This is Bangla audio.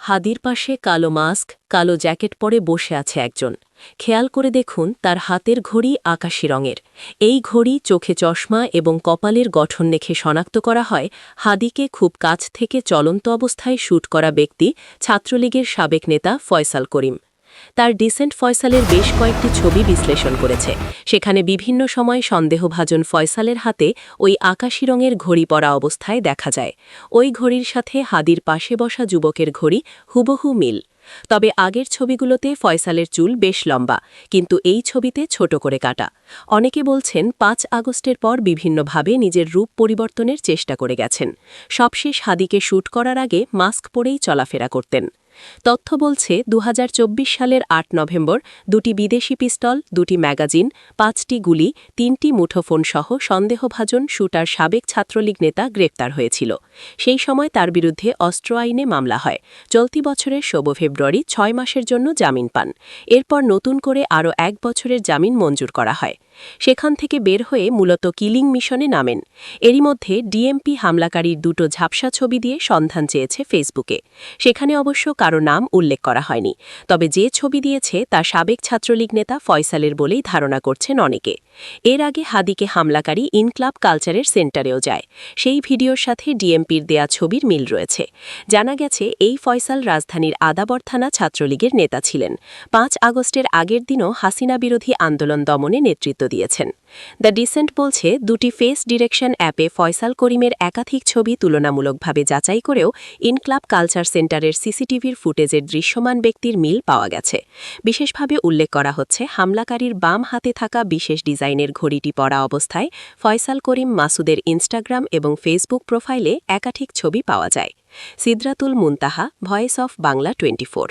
হাদির পাশে কালো মাস্ক, কালো জ্যাকেট পরে বসে আছে একজন। খেয়াল করে দেখুন তার হাতের ঘড়ি আকাশি রঙের। এই ঘড়ি, চোখে চশমা এবং কপালের গঠন দেখে শনাক্ত করা হয় হাদিকে খুব কাছ থেকে চলন্ত অবস্থায় শ্যুট করা ব্যক্তি ছাত্রলীগের সাবেক নেতা ফয়সাল করিম। তার ডিসেন্ট ফয়সালের বেশ কয়েকটি ছবি বিশ্লেষণ করেছে। সেখানে বিভিন্ন সময় সন্দেহভাজন ফয়সালের হাতে ওই আকাশি রঙের ঘড়ি পরা অবস্থায় দেখা যায়। ওই ঘড়ির সাথে হাদির পাশে বসা যুবকের ঘড়ি হুবহু মিল। তবে আগের ছবিগুলোতে ফয়সালের চুল বেশ লম্বা, কিন্তু এই ছবিতে ছোট করে কাটা। অনেকে বলছেন ৫ আগস্টের পর বিভিন্নভাবে নিজের রূপ পরিবর্তনের চেষ্টা করে গেছেন। সবশেষ হাদিকে শ্যুট করার আগে মাস্ক পরেই চলাফেরা করতেন। তথ্য বলছে ২০২৪ সালের ৮ নভেম্বর দুটি বিদেশি পিস্তল, দুটি ম্যাগাজিন, ৫টি গুলি, ৩টি মুঠোফোন সহ সন্দেহভাজন শুটার সাবেক ছাত্রলীগ নেতা গ্রেপ্তার হয়েছিল। সেই সময় তার বিরুদ্ধে অস্ত্র আইনে মামলা হয়। চলতি বছরের ১৬ ফেব্রুয়ারি ৬ মাসের জন্য জামিন পান। এরপর নতুন করে আরও ১ বছরের জামিন মঞ্জুর করা হয়। সেখান থেকে বের হয়ে মূলত কিলিং মিশনে নামেন। এরই মধ্যে ডিএমপি হামলাকারীর দুটো ঝাপসা ছবি দিয়ে সন্ধান চেয়েছে ফেসবুকে। সেখানে অবশ্য কারো নাম উল্লেখ করা হয়নি। তবে যে ছবি দিয়েছে তা সাবেক ছাত্রলীগ নেতা ফয়সালের বলেই ধারণা করছেন অনেকে। এর আগে হাদিকে হামলাকারী ইনক্লাব কালচারের সেন্টারেও যায়। সেই ভিডিওর সাথে ডিএমপির দেয়া ছবির মিল রয়েছে। জানা গেছে এই ফয়সাল রাজধানীর আদাবর থানা ছাত্রলীগের নেতা ছিলেন। ৫ আগস্টের আগের দিনও হাসিনা বিরোধী আন্দোলন দমনে নেতৃত্ব দিয়েছেন। দ্য ডিসেন্ট বলছে দুটি ফেস ডিরেকশন অ্যাপে ফয়সাল করিমের একাধিক ছবি তুলনামূলকভাবে যাচাই করেও ইনক্লাব কালচার সেন্টারের সিসিটিভির ফুটেজের দৃশ্যমান ব্যক্তির মিল পাওয়া গেছে। বিশেষভাবে উল্লেখ করা হচ্ছে হামলাকারীর বাম হাতে থাকা বিশেষ ডিজাইনের ঘড়িটি পরা অবস্থায় ফয়সাল করিম মাসুদের ইনস্টাগ্রাম এবং ফেসবুক প্রোফাইলে একাধিক ছবি পাওয়া যায়। সিদরাতুল মুনতাহা, ভয়েস অফ বাংলা 24।